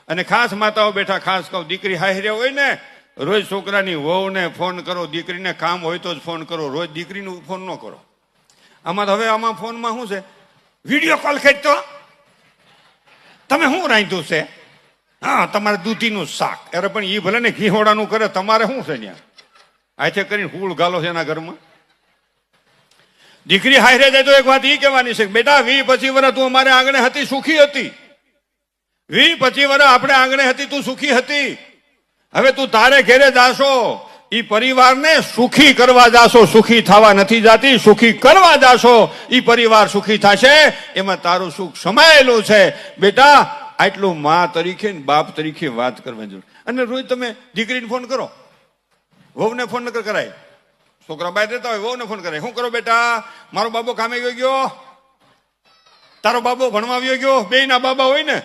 અને ખાસ માતાઓ બેઠા, ખાસ કહું, દીકરી હાહર્યા હોય ને, રોજ છોકરાની વહુને ફોન કરો, દીકરીને કામ હોય તો જ ફોન કરો, રોજ દીકરીનું ફોન ન કરો. આમાં તો હવે આમાં ફોનમાં શું છે, વિડીયો કોલ ખેંચતો, તમે શું રાંધ્યું છે? હા, તમારે દૂધીનું શાક. અરે પણ એ ભલે ને ઘીહોડાનું કરે, તમારે શું છે ત્યાં? આથે કરીને ફૂલ ગાલો છે એના ઘરમાં. દીકરી હારે જાય તો એક વાત એ કહેવાની છે, બેટા 20-25 વર્ષ તું અમારે આંગણે હતી, સુખી હતી. 20-25 વર્ષ આપણે આંગણે હતી, તું સુખી હતી. હવે તું તારે ઘેરે જાશો, ઈ પરિવારને સુખી કરવા જાશો, સુખી થવા નથી જાતી, સુખી કરવા જાશો, ઈ પરિવાર સુખી થશે. એમાં તારું સુખ સમાયેલું છે. બેટા આટલું મા તરીકે ને બાપ તરીકે વાત કરવા જરૂર. અને રોજ તમે દીકરીને ફોન કરો, વહુને ફોન ન કરાય. છોકરા બહાર રહેતા હોય, વહુને ફોન કરાય. શું કરો બેટા? મારો બાબો કામે ગયો, તારો બાબો ભણવા ગયો, બેયના બાબા હોય ને,